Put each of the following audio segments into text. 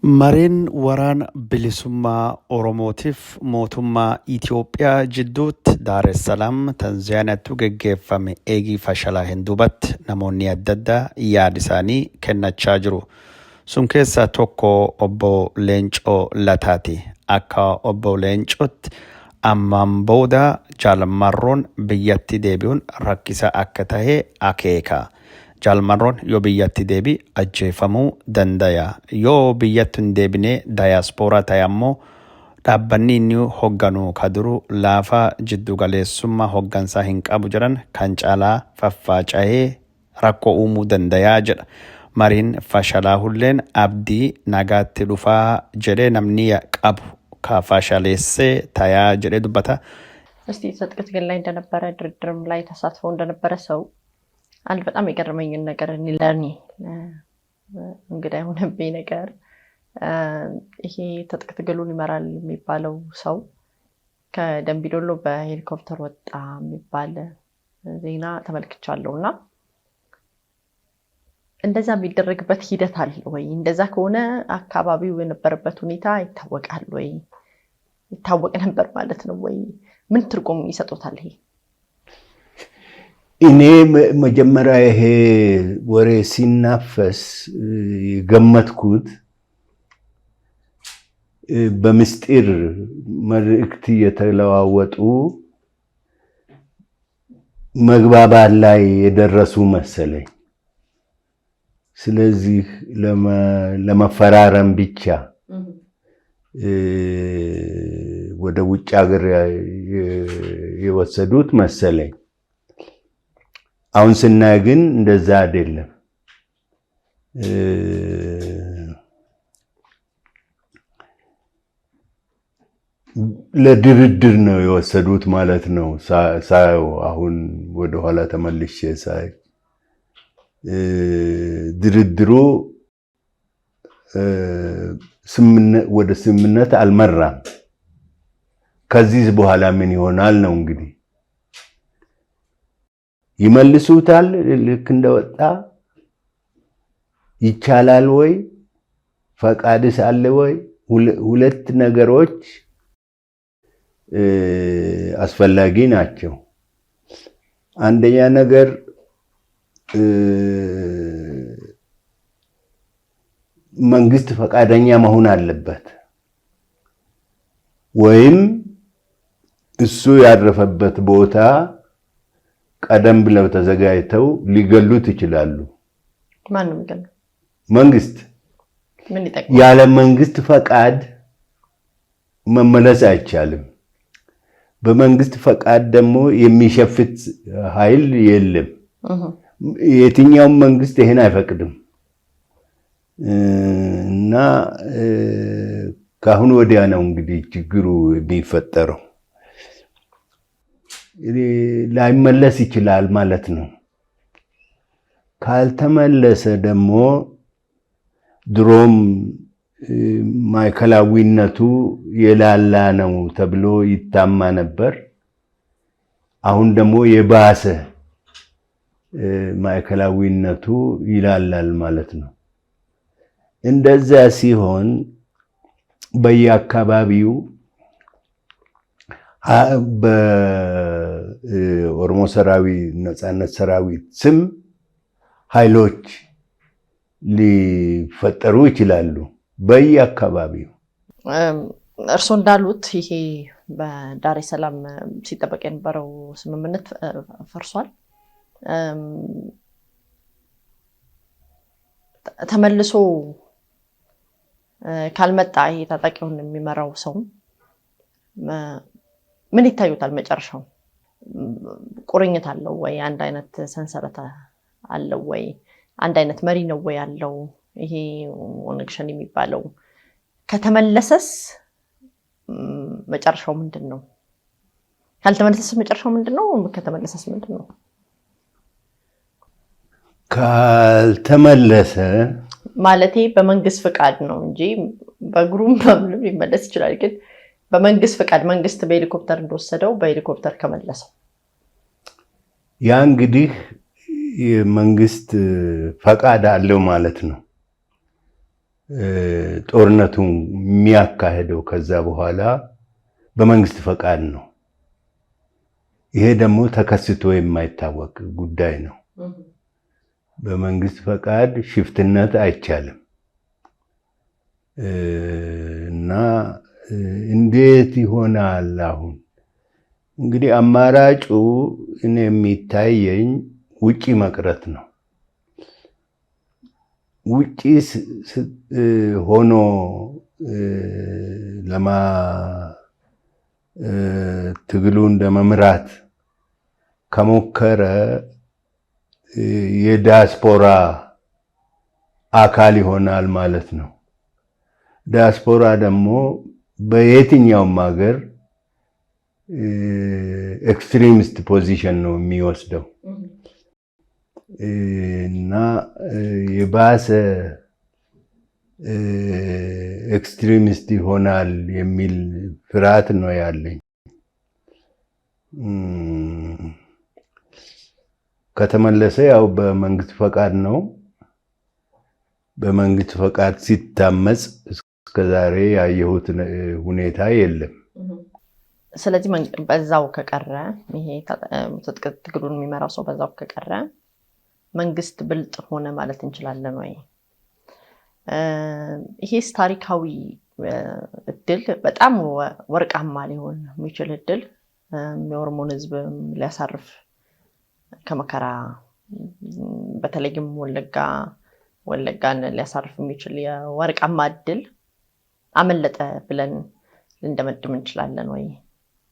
Mareen waraan bilisummaa Oromootiif mootummaa Itoophiyaa jidduutti Daar es Salaam Tanzaaniyaatti geggeeffame eegii fashalaa hin duubatti namoonni adda addaa yaada isaanii kennachaa jiru. Sun keessaa tokko obbo Leencoo Lataati. Akka obbo Leencootti ammaan booda Jaalmarroon biyyatti deebi'uun rakkisa akka ta'e akeeka. Jaalmarroon yoo biyyatti deebi ajjeefamuu dandaya. Yoo biyyatti hin deebine daayaspooraa ta'e ammoo dhaabbanni inni hogganu kaduru laafa jiddu galeessummaa hoggansaa hin qabu jedhan kan caalaa faffaaca'ee rakkoo uumuu dandayaa jedha. Mariin fashalaa hulleen abdii nagaatti dhufaa jedhee namni qabu ka fashaleessee tayaa jedhee dubbata. እስቲ ሰጥቅት ግን ላይ እንደነበረ ድርድርም ላይ ተሳትፎ እንደነበረ ሰው አንድ በጣም የገረመኝን ነገር ለኔ እንግዲህ የሆነብኝ ነገር ይሄ ትጥቅ ትግሉን ይመራል የሚባለው ሰው ከደምቢዶሎ በሄሊኮፕተር ወጣ የሚባል ዜና ተመልክቻለሁና እንደዛ የሚደረግበት ሂደት አለ ወይ? እንደዛ ከሆነ አካባቢው የነበረበት ሁኔታ ይታወቃል ወይ? ይታወቅ ነበር ማለት ነው ወይ? ምን ትርጉም ይሰጡታል ይሄ? እኔ መጀመሪያ ይሄ ወሬ ሲናፈስ ገመትኩት በምስጢር መልእክት የተለዋወጡ መግባባት ላይ የደረሱ መሰለኝ። ስለዚህ ለመፈራረም ብቻ ወደ ውጭ ሀገር የወሰዱት መሰለኝ። አሁን ስናይ ግን እንደዛ አይደለም። ለድርድር ነው የወሰዱት ማለት ነው። ሳይው አሁን ወደ ኋላ ተመልሼ ሳይ ድርድሩ ወደ ስምምነት አልመራም። ከዚህ በኋላ ምን ይሆናል ነው እንግዲህ ይመልሱታል ልክ እንደወጣ ይቻላል ወይ ፈቃድስ አለ ወይ? ሁለት ነገሮች አስፈላጊ ናቸው። አንደኛ ነገር መንግስት ፈቃደኛ መሆን አለበት ወይም እሱ ያረፈበት ቦታ ቀደም ብለው ተዘጋጅተው ሊገሉት ይችላሉ። ማንም ይገሉ? መንግስት። ምን ይጠቅማል? ያለ መንግስት ፈቃድ መመለስ አይቻልም። በመንግስት ፈቃድ ደግሞ የሚሸፍት ኃይል የለም። የትኛውም መንግስት ይሄን አይፈቅድም። እና ካሁን ወዲያ ነው እንግዲህ ችግሩ የሚፈጠረው። ላይመለስ ይችላል ማለት ነው። ካልተመለሰ ደግሞ ድሮም ማዕከላዊነቱ የላላ ነው ተብሎ ይታማ ነበር። አሁን ደግሞ የባሰ ማዕከላዊነቱ ይላላል ማለት ነው። እንደዛ ሲሆን በየአካባቢው በኦሮሞ ሰራዊት ነጻነት ሰራዊት ስም ኃይሎች ሊፈጠሩ ይችላሉ በየአካባቢው። እርሶ እንዳሉት ይሄ በዳር es Salaam ሲጠበቅ የነበረው ስምምነት ፈርሷል። ተመልሶ ካልመጣ ይሄ ታጣቂውን የሚመራው ሰው ምን ይታዩታል? መጨረሻው ቁርኝት አለው ወይ? አንድ አይነት ሰንሰለት አለው ወይ? አንድ አይነት መሪ ነው ወይ ያለው? ይሄ ኦነግ ሸኔ የሚባለው ከተመለሰስ መጨረሻው ምንድነው? ካልተመለሰስ መጨረሻው ምንድነው? ከተመለሰስ ምንድነው? ካልተመለሰ ማለቴ በመንግስት ፍቃድ ነው እንጂ በግሩም በምንም ሊመለስ ይችላል። ግን በመንግስት ፍቃድ መንግስት በሄሊኮፕተር እንደወሰደው በሄሊኮፕተር ከመለሰው ያ እንግዲህ የመንግስት ፈቃድ አለው ማለት ነው። ጦርነቱን የሚያካሄደው ከዛ በኋላ በመንግስት ፈቃድ ነው። ይሄ ደግሞ ተከስቶ የማይታወቅ ጉዳይ ነው። በመንግስት ፈቃድ ሽፍትነት አይቻልም እና እንዴት ይሆናል? አሁን እንግዲህ አማራጩ እኔ የሚታየኝ ውጪ መቅረት ነው። ውጪ ሆኖ ትግሉን ለመምራት ከሞከረ የዲያስፖራ አካል ይሆናል ማለት ነው። ዲያስፖራ ደግሞ በየትኛውም ሀገር ኤክስትሪሚስት ፖዚሽን ነው የሚወስደው እና የባሰ ኤክስትሪሚስት ይሆናል የሚል ፍርሃት ነው ያለኝ። ከተመለሰ ያው በመንግስት ፈቃድ ነው። በመንግስት ፈቃድ ሲታመጽ እስከዛሬ ያየሁት ሁኔታ የለም። ስለዚህ በዛው ከቀረ ይሄ ትግሉን የሚመራው ሰው በዛው ከቀረ መንግስት ብልጥ ሆነ ማለት እንችላለን ወይ? ይሄስ ታሪካዊ እድል በጣም ወርቃማ ሊሆን የሚችል እድል የኦሮሞን ህዝብ ሊያሳርፍ ከመከራ በተለይም ወለጋን ሊያሳርፍ የሚችል የወርቃማ እድል አመለጠ ብለን ልንደመድም እንችላለን ወይ?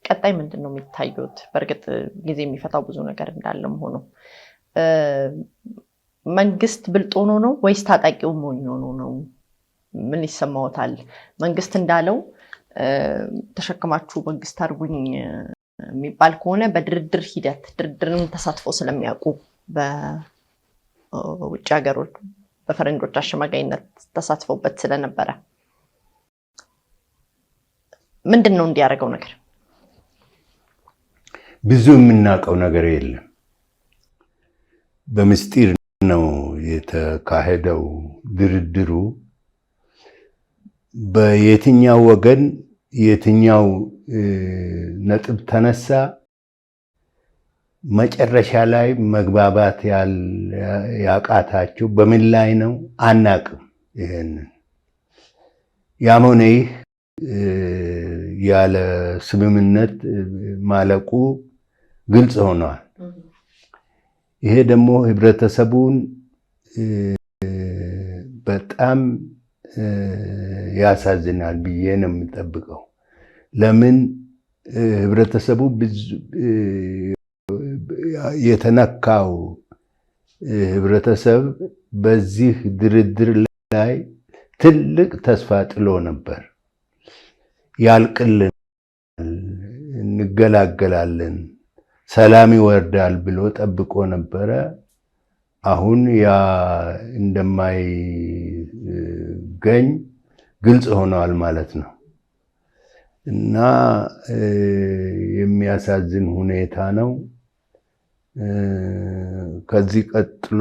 ቀጣይ ምንድነው የሚታዩት? በእርግጥ ጊዜ የሚፈታው ብዙ ነገር እንዳለም ሆኖ መንግስት ብልጥ ሆኖ ነው ወይስ ታጣቂው ሞኝ ሆኖ ነው? ምን ይሰማዎታል? መንግስት እንዳለው ተሸክማችሁ መንግስት አድርጉኝ የሚባል ከሆነ በድርድር ሂደት ድርድርን ተሳትፎ ስለሚያውቁ በውጭ ሀገሮች በፈረንጆች አሸማጋይነት ተሳትፎበት ስለነበረ ምንድነው እንዲያደርገው ነገር? ብዙ የምናውቀው ነገር የለም። በምስጢር ነው የተካሄደው ድርድሩ። በየትኛው ወገን የትኛው ነጥብ ተነሳ፣ መጨረሻ ላይ መግባባት ያቃታቸው በምን ላይ ነው አናቅም። ይሄንን ያም ሆነ ይህ ያለ ስምምነት ማለቁ ግልጽ ሆኗል። ይሄ ደግሞ ህብረተሰቡን በጣም ያሳዝናል ብዬ ነው የምጠብቀው። ለምን ህብረተሰቡ የተነካው ህብረተሰብ በዚህ ድርድር ላይ ትልቅ ተስፋ ጥሎ ነበር። ያልቅልን፣ እንገላገላለን፣ ሰላም ይወርዳል ብሎ ጠብቆ ነበረ። አሁን ያ እንደማይገኝ ግልጽ ሆኗል ማለት ነው እና የሚያሳዝን ሁኔታ ነው። ከዚህ ቀጥሎ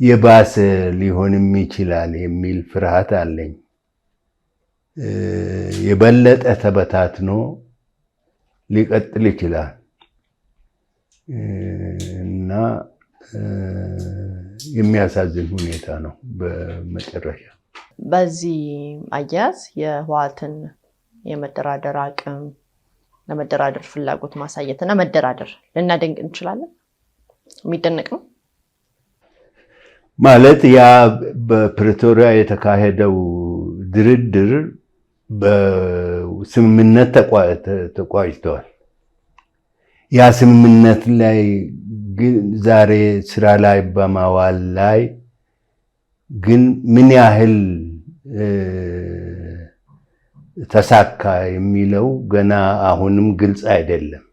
የባሰ ሊሆንም ይችላል የሚል ፍርሃት አለኝ። የበለጠ ተበታትኖ ሊቀጥል ይችላል እና የሚያሳዝን ሁኔታ ነው። በመጨረሻ በዚህ አያያዝ የህወሓትን የመደራደር አቅም ለመደራደር ፍላጎት ማሳየትና መደራደር ልናደንቅ እንችላለን። የሚደነቅ ነው ማለት ያ በፕሪቶሪያ የተካሄደው ድርድር በስምምነት ተቋጭቷል። ያ ስምምነት ላይ ግን ዛሬ ስራ ላይ በማዋል ላይ ግን ምን ያህል ተሳካ የሚለው ገና አሁንም ግልጽ አይደለም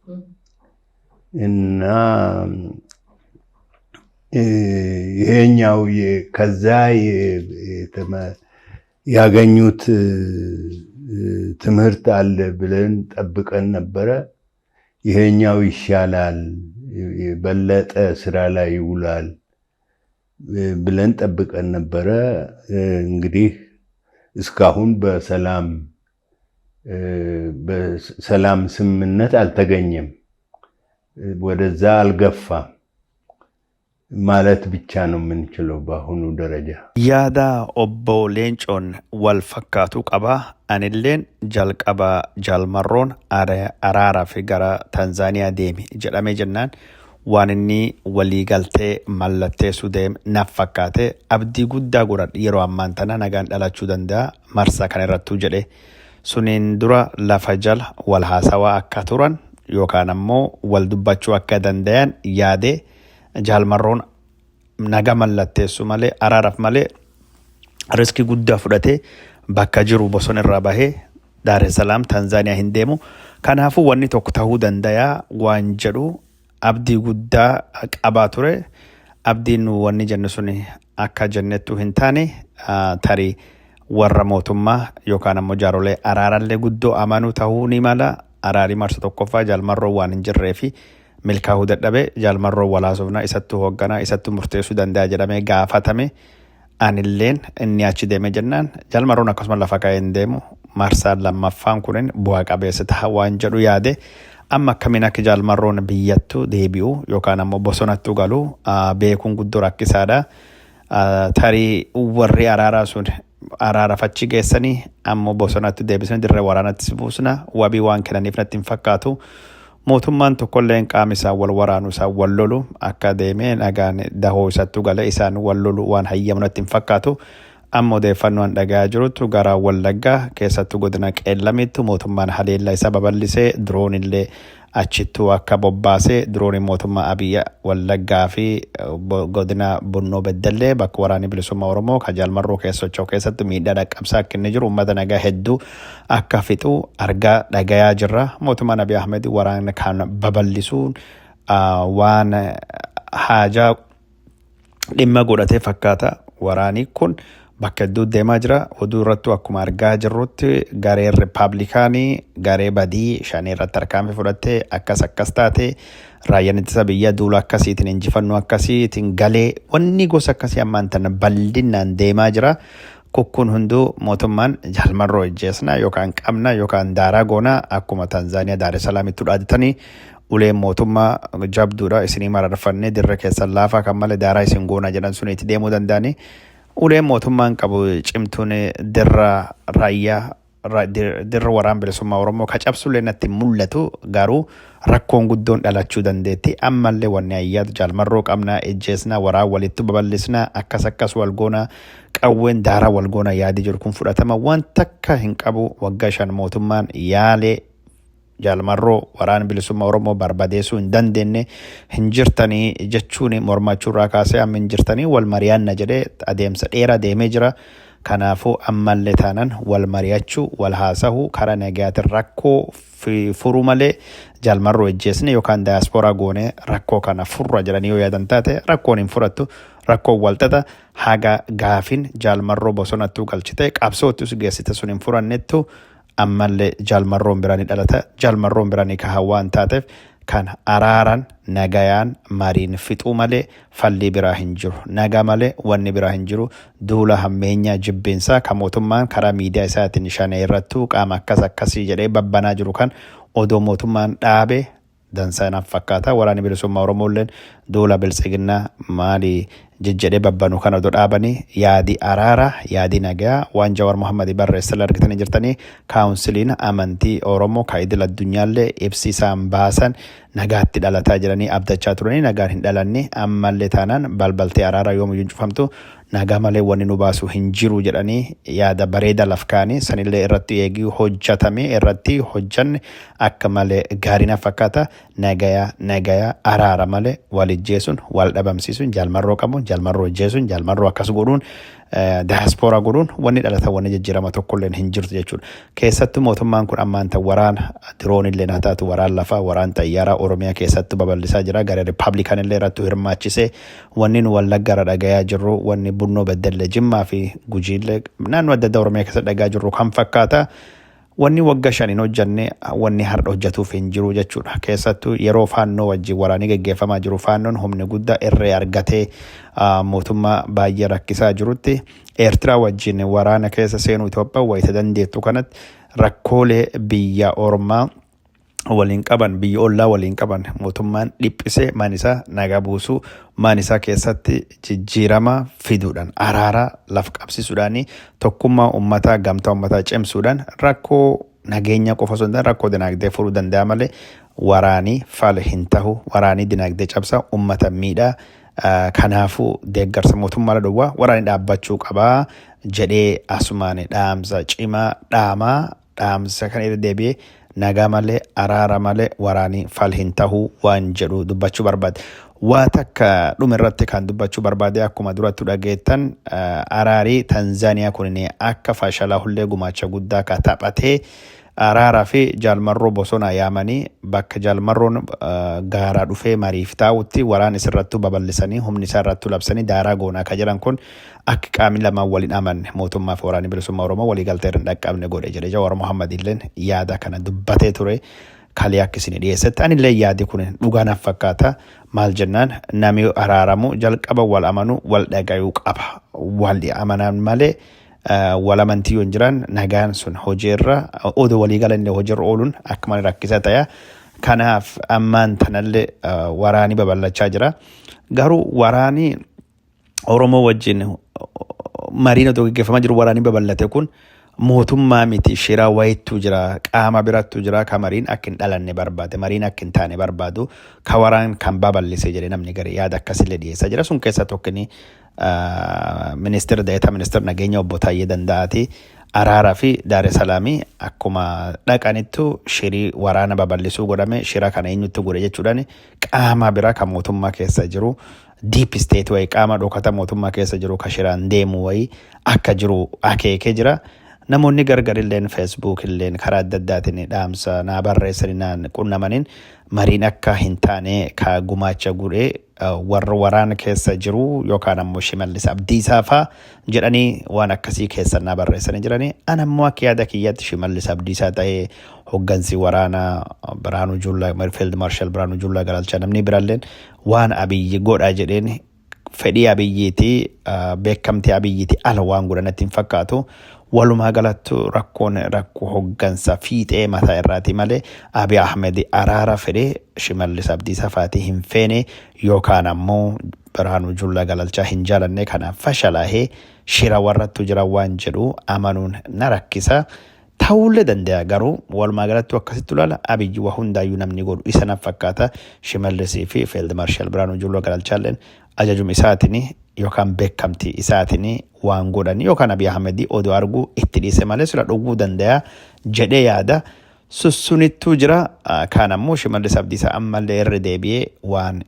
እና ይሄኛው ከዛ ያገኙት ትምህርት አለ ብለን ጠብቀን ነበረ። ይሄኛው ይሻላል፣ በለጠ ስራ ላይ ይውላል ብለን ጠብቀን ነበረ። እንግዲህ እስካሁን በሰላም ስምምነት አልተገኘም፣ ወደዛ አልገፋም ማለት ብቻ ነው የምንችለው በአሁኑ ደረጃ። ያዳ ኦቦ ሌንጮን ወልፈካቱ ቀባ አንሌን ጃልቀባ ጃልመሮን አራራ ፊ ገራ ታንዛኒያ ዴሚ ጀዳሜ ጀናን ዋንኒ ወሊጋልቴ መለቴሱ ዴም ናፈካቴ አብዲ ጉዳ ጉራድ የሮ አማንተና ነጋን ዳላቹ ደንዳ መርሳ ከነረቱ ጀዴ ሱኒን ዱራ ለፈጀል ወልሃሰዋ አካቱራን ዮካን አሞ ወልዱባቹ አካ ደንዳያን ያዴ ጃልመሮን ነጋ መለቴሱ ማሌ አራራፍ ማሌ ሪስኪ ጉዳ ፍደቴ bakka jiru bosona irraa bahee Daar es Salaam Tanzaaniyaa hin deemu. Kanaafuu wanni tokko ta'uu danda'a waan jedhu abdii guddaa qabaa ture. Abdiin wanni jennu sun akka jennettu hin taane tarii warra mootummaa yookaan ammoo jaarolee araarallee guddoo amanuu ta'uu ni mala. Araarii marsa tokkoffaa jaalmarroo waan hin jirree fi milkaa'uu dadhabe jaalmarroo walaasofna isattu hoogganaa isattu murteessuu danda'a jedhamee gaafatame. Anilleen inni achi deeme jennaan jaalmarroon akkasuma lafa ka'ee hin deemu marsaan lammaffaan kunin bu'aa qabeessa ta'a waan jedhu yaade amma akkamiin akka jaalmarroon biyyattu deebi'u yookaan ammoo bosonattu galu beekuun guddoo rakkisaadha. Tarii warri araaraa sun araaraaf achi geessanii ammoo bosonatti deebisanii dirree waraanatti buusna wabii waan kennaniif natti hin fakkaatu. Mootummaan tokkolleen qaama isaa wal waraanu isaa wal lolu akka deemee nagaan dahoo isattu gale isaan wal lolu waan hayyamu natti hin fakkaatu. Amma odeeffannoon dhagaa jirutu gara Wallaggaa keessattuu godina Qeellamittu mootummaan haleellaa isaa babal'isee diroonillee achittuu akka bobbaasee dirooniin mootummaa Abiyya Wallaggaa fi godina Bunnoo Beddellee bakka waraanni bilisummaa Oromoo kan jaalmarroo keessachoo keessatti miidhaa dhaqqabsaa akka inni jiru uummata nagaa hedduu akka fixu argaa dhagayaa jirra. Mootummaan Abiy Ahmed waraana kan babal'isuun waan haajaa dhimma godhatee fakkaata. Waraanni kun bakka hedduu deemaa jira. Oduu irrattu akkuma argaa jirrutti garee Rippaabilikaanii garee badii shanii irratti harkaanfii fudhattee akkas taate raayyaan ittisa biyya duula akkasiitiin injifannoo akkasiitiin galee wanni gosa akkasii ammaan tana bal'inaan deemaa jira. Kukkuun hunduu mootummaan jaalmarroo ejjeesna yookaan qabna yookaan daaraa goonaa akkuma Tanzaaniyaa Daar es Salaamitti dhaadhatanii uleen mootummaa jabduudha isinii mararfannee dirra keessan laafaa kan malee daaraa isin goonaa jedhan sun itti deemuu danda'anii. Uleen mootummaan qabu cimtuun dirra raayyaa dirra waraan bilisummaa Oromoo kacabsullee natti mul'atu garuu rakkoon guddoon dhalachuu dandeetti. Ammallee wanni ayyaatu jaalmarroo qabnaa ejjeesnaa waraan walitti babal'isnaa akkas wal goonaa qawween daaraa wal goonaa yaadii jiru kun fudhatama waan takka hin qabu. Waggaa 5 mootummaan yaalee jaalmarroo waraan bilisummaa Oromoo barbadeessuu hin dandeenye hin jirtanii jechuun mormachuurraa kaasee amma hin jirtanii wal mari'anna jedhee adeemsa dheeraa deemee jira. Kanaafuu ammallee taanaan wal mari'achuu wal haasa'uu karaa nagaatiin rakkoo furuu malee jaalmarroo ejjeesne yookaan daayaspooraa goonee rakkoo kana furra jedhanii yoo yaadan taate rakkoon hin furattu. Rakkoon walxaxa haga gaafin jaalmarroo bosonattuu galchite qabsoottis geessite sun hin furannettu. Ammallee jaalmarroon biraanii dhalata jaalmarroon biraanii kahaa waan taateef kan araaran nagayaan mariin fixuu malee falli biraa hin jiru. Nagaa malee wanni biraa hin jiru. Duula hammeenyaa jibbinsaa kan mootummaan karaa miidiyaa isaatiin shanee irrattuu qaama akkasii jedhee babbanaa jiru kan odoo mootummaan dhaabe dansaanaaf fakkaata. Waraanni bilisummaa Oromoolleen duula biltsiginnaa maali jejjedhee babbanu kan odoo dhaabanii yaadi araara yaadi nagaa waan Jawaar Mohammad barreessanii argitanii jirtanii kaawunsiliin amantii Oromoo kaa'idil addunyaallee ibsisaan baasan nagaatti dhalataa jiranii abdachaa turanii nagaan hin dhalanne ammallee taanaan balbaltee araara yoomuyyuu cufamtu nagaa malee wanni nu baasu hin jiru jedhanii yaada bareeda lafkaanii sanillee irratti eegii hojjetame irratti hojjanne akka malee gaariina fakkaata. Nagaya araara malee wal ijjeesuun wal dhabamsiisuun jaalmarroo qabuun jaalmarroo ijjeesuun jaalmarroo akkas godhuun daayaspooraa godhuun wanni dhalata wanni jijjiirama tokkolleen hin jirtu jechuudha. Keessattuu mootummaan kun ammaan ta'u waraana diroonillee haa taatu waraan lafaa waraan xayyaaraa Oromiyaa keessatti babal'isaa jira. Garee Rippaabilikaanillee irratti hirmaachisee wanni nu Wallaggaara dhagayaa jirru wanni Bunnoo Beddellee Jimmaa fi Gujiillee naannoo adda addaa Oromiyaa keessatti dhagaa jirru kan fakkaata. wanni wagga shaniin hojjanne wanni har'a hojjetuuf hin jiru jechuudha. Keessattuu yeroo faannoo wajjin waraanii gaggeeffamaa jiru faannoon humni guddaa irree argatee mootummaa baay'ee rakkisaa jirutti Eertiraa wajjin waraana keessa seenuu Itoophiyaa wayita dandeettu kanatti rakkoolee biyya ormaa waliin qaban biyya ollaa waliin qaban mootummaan dhiphisee manisaa nagaa buusuu manisaa keessatti jijjiirama fiduudhaan araara laf qabsiisuudhaan tokkummaa uummataa gamtaa uummataa cimsuudhaan rakkoo nageenya qofa osoo hin taane rakkoo dinagdee furuu danda'a malee waraanii fala hin tahu waraanii dinagdee cabsaa uummata miidhaa. Kanaafuu deeggarsa mootummaa dhowwaa waraanii dhaabbachuu qabaa jedhee asumaan dhaamsa cimaa dhaamsa kan irra deebi'ee nagaa malee araara malee waraanii fal hin tahuu waan jedhu dubbachuu barbaade. Waa takka dhuma irratti kan dubbachuu barbaade akkuma duratti dhageettan araarii Tanzaaniyaa kun akka fashalaa hullee gumaacha guddaa ka taphatee araaraa fi jaalmarroo bosonaa yaamanii bakka jaalmarroon gaaraa dhufee mariif taa'utti waraan isirrattuu babal'isanii humni isaa irrattuu labsanii daaraa goonaa ka jiran kun akka qaamni lamaan waliin amanne mootummaa fi waraanni bilisummaa Oromoo walii galtee irra hin dhaqqabne godhe jedhe Jawaar Mohaammed illeen yaada kana dubbatee ture kalee akka isin dhiyeessatti anillee yaadi kun dhugaa naaf fakkaata maal jennaan namni araaramu jalqaba wal amanu wal dhagayuu qaba wal amanan malee wal amantii yoo jiran nagaan sun hojiirra odoo walii galanne hojiirra ooluun akka malee rakkisaa ta'e. Kanaaf ammaan tanallee waraanii babal'achaa jira. Garuu waraanii Oromoo wajjin mariin otoo gaggeeffamaa jiru waraanii babal'ate kun mootummaa miti shiraa wayittuu jira qaama birattuu jira ka mariin akka hin dhalanne barbaade mariin akka hin taane barbaadu ka waraan kan babal'ise jedhe namni gari yaada akkasillee dhiyeessaa jira. Sun keessa tokkini ministeera daa'etaa ministeera nageenya obbo Taayyee Danda'aati araaraa fi Daaree Salaamii akkuma dhaqanittu shirii waraana babal'isuu godhame shira kana eenyutti godhe jechuudhaan qaama biraa kan mootummaa keessa jiru deep state wayi qaama dhokata mootummaa keessa jiru ka shiraan deemu wayi akka jiru akeekee jira. Namoonni gargarilleen Facebook illeen karaa adda addaatiin dhaamsa naa barreessanii naan qunnamaniin mariin akka hin taane ka gumaacha godhee warra waraana keessa jiru yookaan ammoo Shimallis Abdiisaa faa jedhanii waan akkasii keessa naa barreessanii jiranii. An ammoo akka yaada kiyyaatti Shimallis Abdiisaa ta'ee hoggansi waraanaa Biraanuu Juullaa Fiild Maarshaal Biraanuu Juullaa galchaa namni biraalleen waan Abiyyi godha jedheen fedhii Abiyyiiti beekamtii Abiyyiiti ala waan godhanatti hin fakkaatu. Walumaa galattu rakkoo hoggansa fiixee mataa irraati malee Abiy Ahmed araara fedhee Shimallis Abdiisaa faatii hin feene yookaan ammoo Biraanuu Juullaa galchaa hin jaalanne kanaaf fashalaahee shira warrattu jira waan jedhu amanuun na rakkisa. Ta'uullee danda'a garuu walumaa galattu akkasitti ilaala Abiyyi waa hundaayyuu namni godhu isa naaf fakkaata. Shimallisii fi Fiild Maarshaal Biraanuu Juullaa galchaalleen ajajuma isaatiin yookaan beekamtii isaatiin waan godhan yookaan Abiy Ahmed odoo arguu itti dhiise malee sira dhuguu danda'a jedhee yaada. Sussunittuu jira. Kaan ammoo Shimallis Abdiisaa ammallee irra deebi'ee waan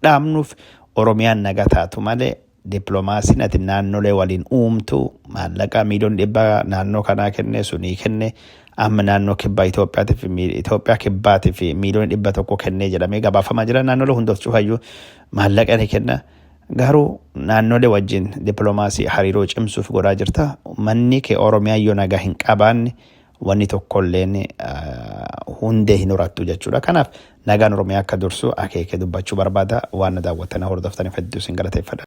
dhaamnuuf Oromiyaan nagaa taatu malee dippiloomaasiin ati naannolee waliin uumtu maallaqa miiliyoona 100 naannoo kanaa kenne sunii kenne amma naannoo kibbaa Itoophiyaa kibbaatiif miiliyoona 100 kennee jedhamee gabaafamaa jira. Naannolee hundooftuu hayyuu maallaqa ni kenna. Garuu naannolee wajjin dippiloomaasii hariiroo cimsuuf godhaa jirta. Manni kee Oromiyaa yoo nagaa hin qabaanne wanni tokkolleen hundee hin horattu jechuudha. Kanaaf nagaan Oromiyaa akka dursu akeekee dubbachuu barbaada. Waan daawwatanii hordoftaniif hedduu isin galateeffadha.